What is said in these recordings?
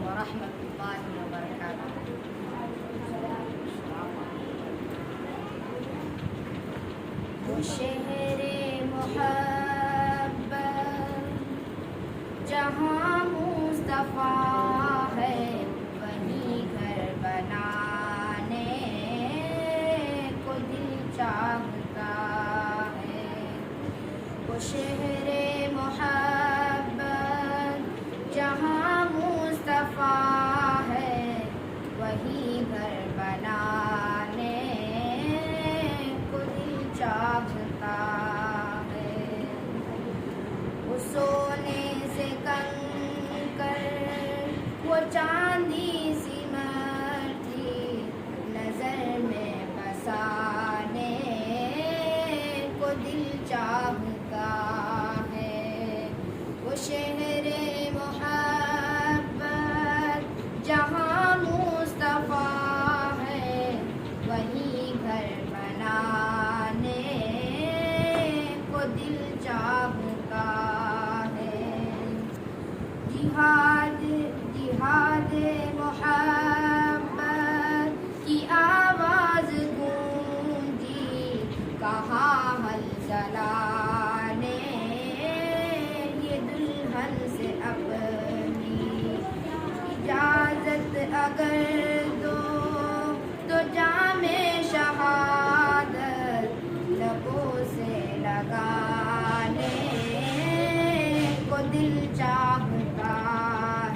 ورحمۃ اللہ وبرکاتہ۔ وہ شہر محبت جہاں مصطفیٰ ہے، وہیں گھر بنانے کو دل چاہتا ہے۔ وہ شہر محبت جہاں مصطفیٰ ہے، وہیں گھر بنانے کو دل چاہتا ہے۔ وہ سونے سے کنکر، وہ چاندی سی مٹی، نظر میں بسانے کو دل چاہتا ہے۔ وہ شہر محبت جہاں مصطفیٰ ہے، وہیں گھر بنانے کو دل چاہتا ہے۔ جہاد محبت کی آواز گونجی، کہاں حل جلانے یہ دلہن سے اپنی، اجازت اگر دو تو جام شہادت لبوں سے لگانے کو دل چاہتا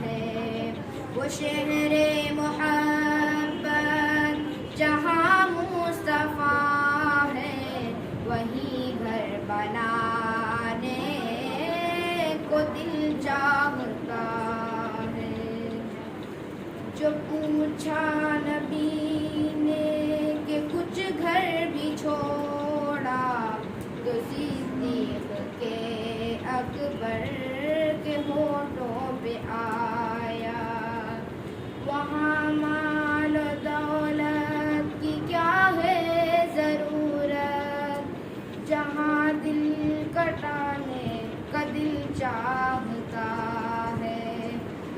ہے۔ وہ شہر محبت جہاں مصطفیٰ ہے، وہیں گھر بنانے کو دل چاہتا ہے۔ جو پوچھا نبی نے کہ کچھ گھر بھی چھوڑا، تو صدیق کے اکبر کے ہونٹوں پہ آیا، وہاں مال و دولت کی کیا ہے ضرورت، جہاں دل کٹانے کا دل چاہتا ہے۔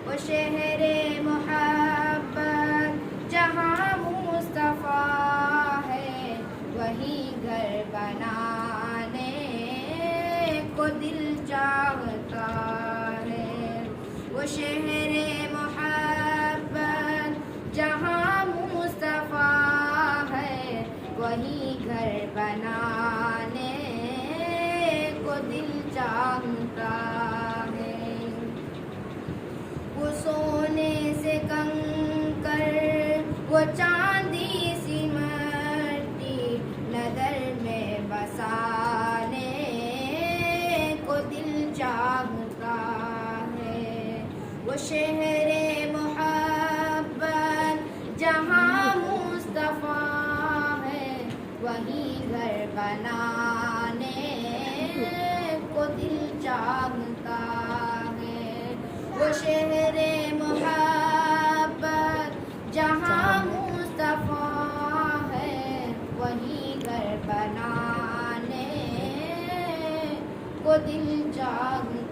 وہ شہر محبت جہاں مصطفیٰ ہے، وہیں گھر بنانے کو دل چاہتا ہے۔ وہ شہر محبت جہاں مصطفیٰ ہے، وہیں گھر بنانے کو دل چاہتا ہے۔ وہ سونے سے کنکر، وہ چاندی سی مٹی، نظر میں بسانے کو دل چاہتا ہے۔ وہ شہر محبت جہاں مصطفیٰ ہے، وہیں گھر بنانے کو دل چاہتا ہے۔ وہ شہر محبت جہاں مصطفیٰ ہے، وہیں گھر بنانے کو دل چاہتا